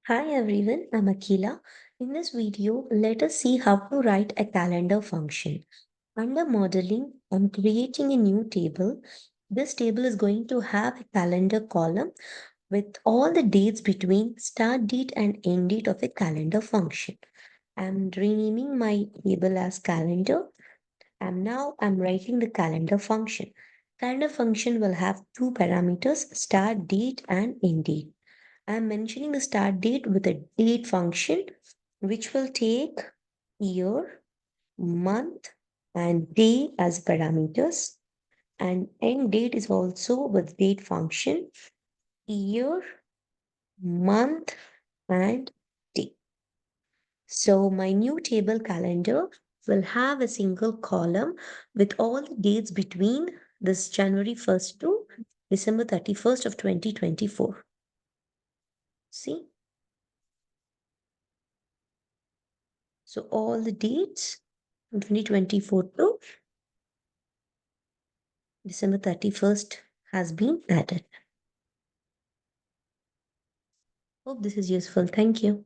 Hi everyone, I'm Akila. In this video, let us see how to write a calendar function. Under modeling, I'm creating a new table. This table is going to have a calendar column with all the dates between start date and end date of a calendar function. I'm renaming my table as calendar and now I'm writing the calendar function. Calendar function will have two parameters, start date and end date. I'm mentioning the start date with a date function, which will take year, month, and day as parameters. And end date is also with date function, year, month, and day. So my new table calendar will have a single column with all the dates between this January 1st to December 31st of 2024. See? So all the dates from 2024 to December 31st has been added. Hope this is useful. Thank you.